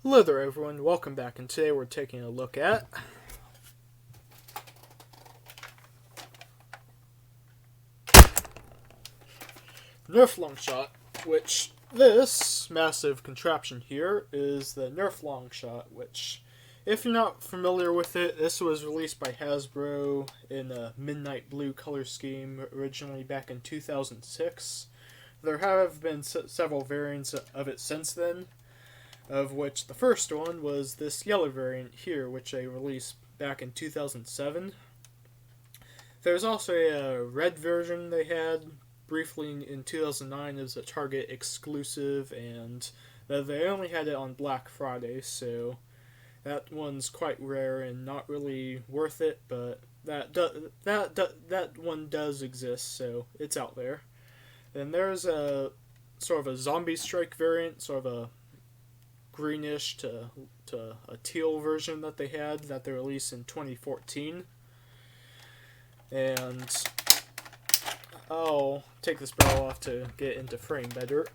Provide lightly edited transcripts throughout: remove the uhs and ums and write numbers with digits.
Hello there everyone, welcome back, and today we're taking a look at Nerf Longshot, which this massive contraption here is the Nerf Longshot, which if you're not familiar with it, this was released by Hasbro in a midnight blue color scheme originally back in 2006. There have been several variants of it since then, of which the first one was this yellow variant here, which they released back in 2007. There's also a red version they had briefly in 2009 as a Target exclusive, and they only had it on Black Friday, so that one's quite rare and not really worth it, but that one does exist, so it's out there. Then there's a sort of a zombie strike variant, sort of a greenish to a teal version that they had that they released in 2014. And I'll take this barrel off to get into frame better.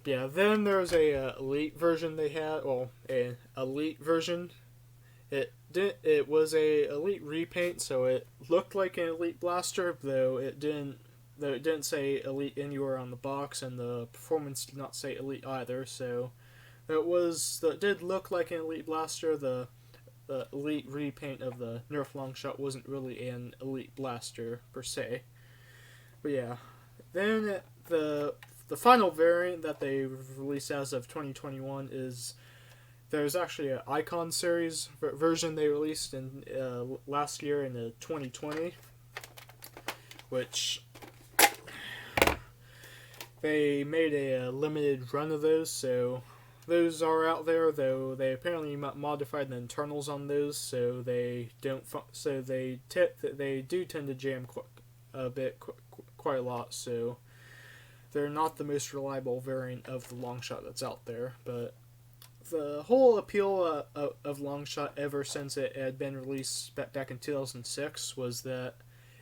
Yeah, then there's a elite version they had. Well, an elite version. It was a elite repaint, so it looked like an elite blaster, though it didn't say elite anywhere on the box, and the performance did not say elite either. So it did look like an elite blaster. The elite repaint of the Nerf Longshot wasn't really an elite blaster per se. But yeah, then the final variant that they released as of 2021 is there's actually an Icon series version they released in last year in 2020, which they made a limited run of those, so those are out there, though they apparently modified the internals on those, so they don't. So they do tend to jam quite a lot. So they're not the most reliable variant of the Longshot that's out there. But the whole appeal of Longshot ever since it had been released back in 2006 was that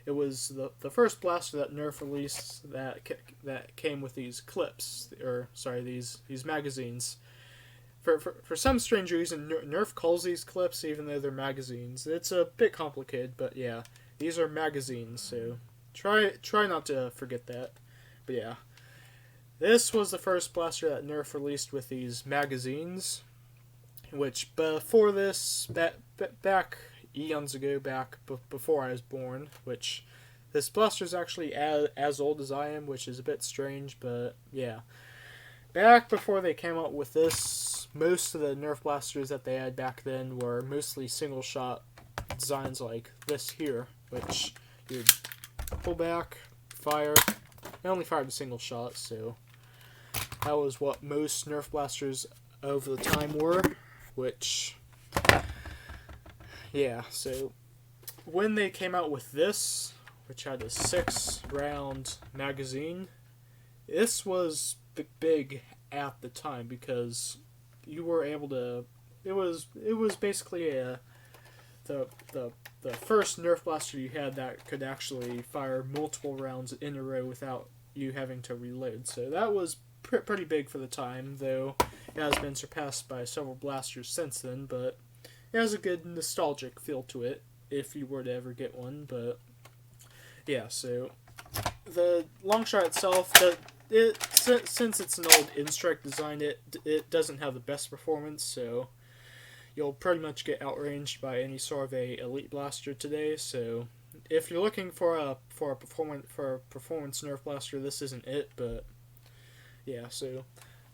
it was the first blaster that Nerf released that came with these clips, or sorry, these magazines. For some strange reason, Nerf calls these clips even though they're magazines. It's a bit complicated, but yeah, these are magazines, so try not to forget that. But yeah, this was the first blaster that Nerf released with these magazines, which before this, back eons ago, before I was born, which this blaster's actually as old as I am, which is a bit strange, but yeah. Back before they came out with this, most of the Nerf blasters that they had back then were mostly single shot designs like this here, which you'd pull back, fire. They only fired a single shot, so that was what most Nerf blasters over the time were, which, yeah, so when they came out with this, which had a 6-round magazine, this was big at the time because you were able to. It was basically the first Nerf blaster you had that could actually fire multiple rounds in a row without you having to reload. So that was pretty big for the time, though it has been surpassed by several blasters since then. But it has a good nostalgic feel to it if you were to ever get one. But yeah, so the Longshot itself, since it's an old in-strike design, it doesn't have the best performance, so you'll pretty much get outranged by any sort of a elite blaster today. So if you're looking for a performance Nerf blaster, this isn't it. But yeah, so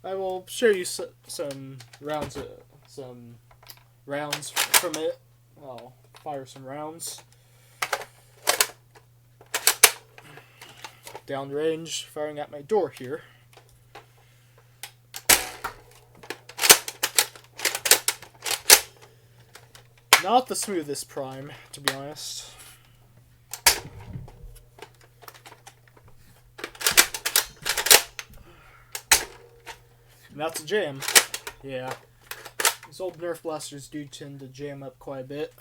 I will show you some rounds from it. I'll fire some rounds. Downrange, firing at my door here. Not the smoothest prime, to be honest. And that's a jam. Yeah. These old Nerf blasters do tend to jam up quite a bit.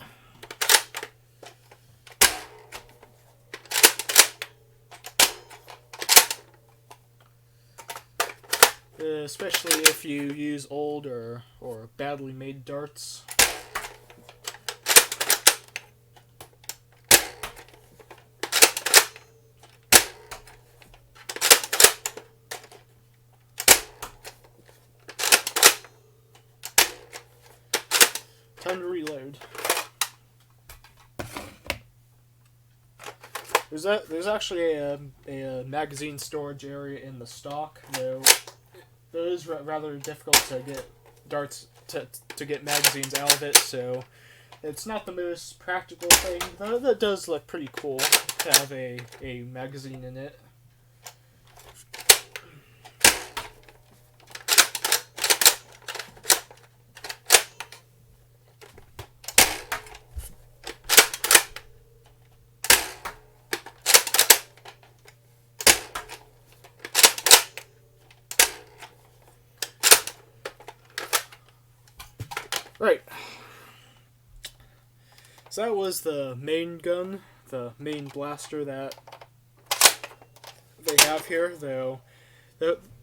especially if you use old or badly made darts. Time to reload. There's actually a magazine storage area in the stock, though it is rather difficult to get darts to get magazines out of it, so it's not the most practical thing. Though that does look pretty cool to have a magazine in it. Right. So that was the main gun, the main blaster that they have here, though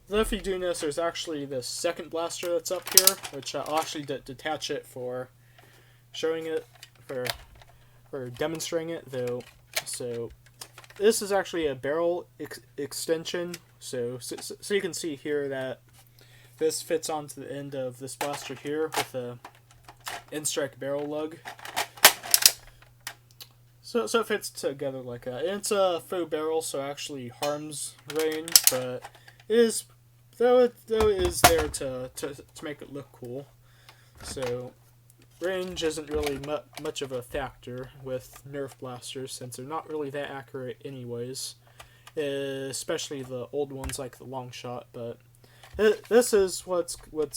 if you do notice, there's actually the second blaster that's up here, which I'll actually detach it for showing it, for demonstrating it, though. So this is actually a barrel extension, so you can see here that this fits onto the end of this blaster here with a in-strike barrel lug. So it fits together like that. And it's a faux barrel, so it actually harms range, but it is though it is there to make it look cool. So range isn't really much of a factor with Nerf blasters, since they're not really that accurate anyways, especially the old ones like the Longshot. But this is what's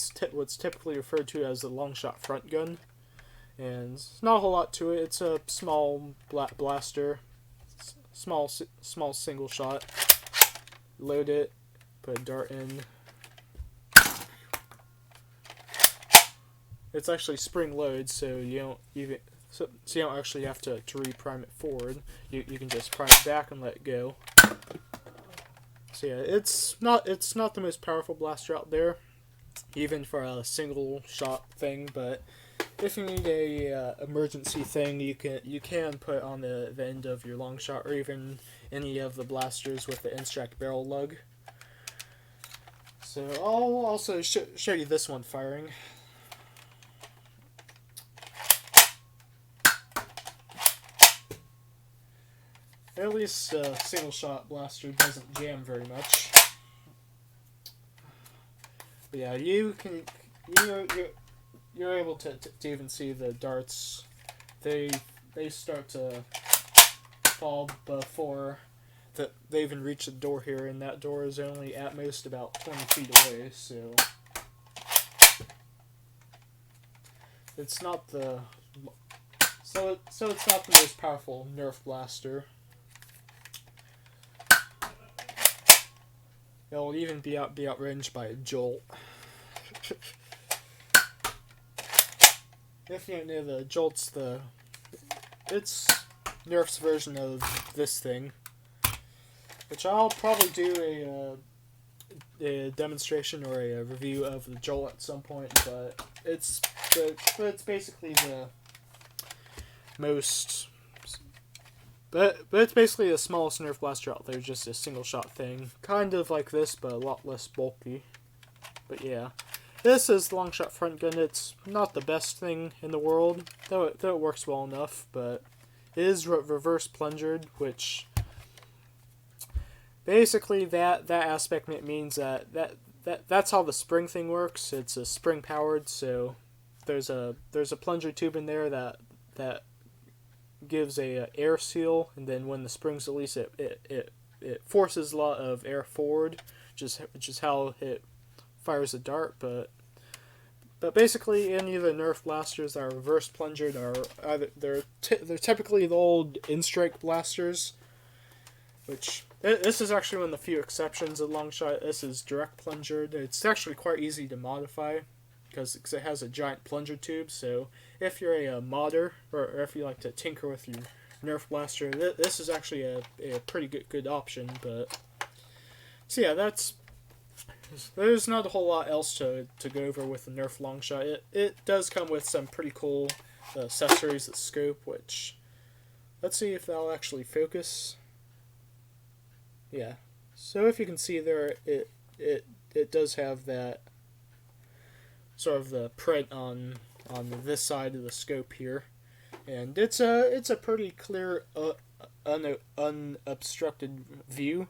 typically referred to as the Longshot front gun, and it's not a whole lot to it. It's a small blaster, small single shot. Load it, put a dart in. It's actually spring load, so you don't actually have to reprime it forward. You can just prime it back and let it go. So yeah, it's not the most powerful blaster out there, even for a single shot thing. But if you need a emergency thing, you can put on the end of your Longshot, or even any of the blasters with the in-strike barrel lug. So I'll also show you this one firing. At least a single shot blaster doesn't jam very much. But yeah, you're able to even see the darts. They start to fall before they even reach the door here, and that door is only at most about 20 feet away. So it's not the it's not the most powerful Nerf blaster. It'll even be outranged by a jolt. If you don't know, the jolt's it's Nerf's version of this thing, which I'll probably do a demonstration or a review of the jolt at some point. But it's basically the most. But it's basically the smallest Nerf blaster out there, just a single shot thing. Kind of like this, but a lot less bulky. But yeah. This is the Longshot front gun. It's not the best thing in the world, though it works well enough, but it is reverse plungered, which basically that aspect means that's how the spring thing works. It's a spring powered, so there's a plunger tube in there that gives a air seal, and then when the springs release, it forces a lot of air forward, which is how it fires a dart. But basically, any of the Nerf blasters that are reverse plungered are either they're typically the old in-strike blasters, which this is actually one of the few exceptions of Longshot. This is direct plungered. It's actually quite easy to modify because it has a giant plunger tube. So if you're a modder, or if you like to tinker with your Nerf blaster, this is actually a pretty good option. But so yeah, there's not a whole lot else to go over with the Nerf Longshot. It does come with some pretty cool accessories, the scope, which, let's see if that'll actually focus. Yeah. So if you can see there, it does have that sort of the print on this side of the scope here, and it's a pretty clear unobstructed view.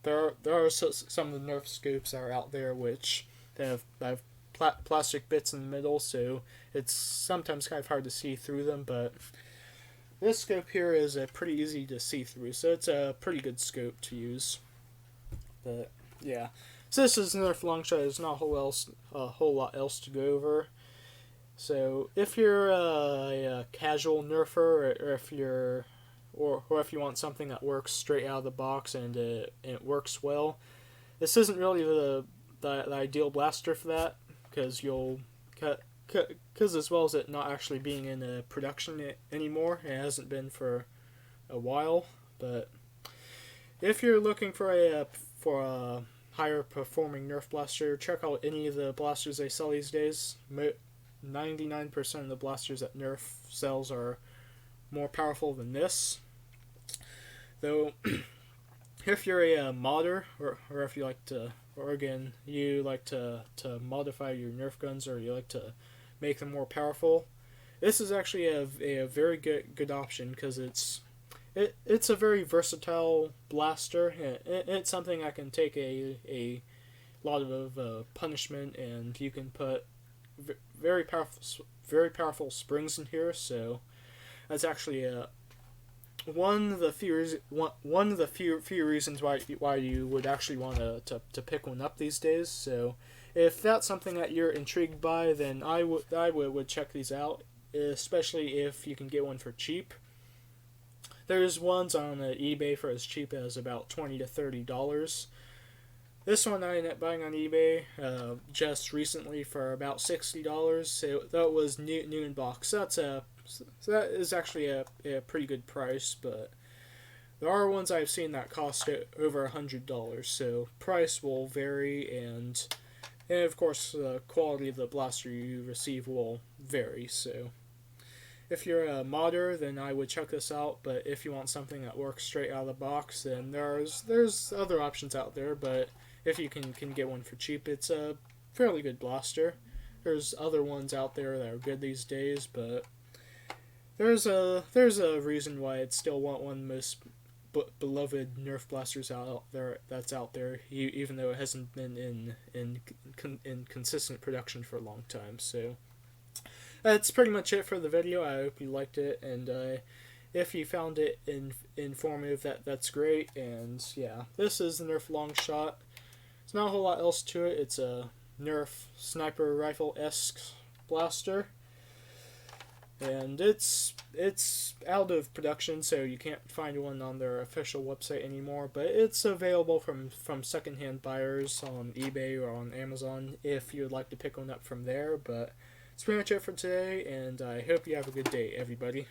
There are some of the Nerf scopes that are out there which they have plastic bits in the middle, so it's sometimes kind of hard to see through them, but this scope here is pretty easy to see through, so it's a pretty good scope to use. But yeah, so this is Nerf Longshot. There's not a whole lot else to go over. So if you're a casual nerfer, or if you're or if you want something that works straight out of the box and it works well, this isn't really the ideal blaster for that, because as well as it not actually being in production anymore, it hasn't been for a while. But if you're looking for a higher performing Nerf blaster, check out any of the blasters they sell these days. 99% of the blasters that Nerf sells are more powerful than this. Though, if you're a modder, or if you like to, or again, you like to modify your Nerf guns, or you like to make them more powerful, this is actually a very good option, because it's a very versatile blaster, and it's something that can take a lot of punishment, and you can put very powerful springs in here. So that's actually one of the few reasons why you would actually want to pick one up these days. So if that's something that you're intrigued by, then I would check these out, especially if you can get one for cheap. There's ones on eBay for as cheap as about $20 to $30. This one I ended up buying on eBay just recently for about $60. So that was new in box. So that is actually a pretty good price, but there are ones I've seen that cost over $100. So price will vary, and of course the quality of the blaster you receive will vary. So if you're a modder, then I would check this out. But if you want something that works straight out of the box, then there's other options out there. But if you can get one for cheap, it's a fairly good blaster. There's other ones out there that are good these days, but there's a reason why it's still one of the most beloved Nerf blasters out there, even though it hasn't been in consistent production for a long time. So that's pretty much it for the video. I hope you liked it, and if you found it informative, that's great. And yeah, this is the Nerf Longshot. There's not a whole lot else to it. It's a Nerf sniper rifle-esque blaster, and it's out of production, so you can't find one on their official website anymore. But it's available from secondhand buyers on eBay or on Amazon if you'd like to pick one up from there. But that's pretty much it for today, and I hope you have a good day, everybody.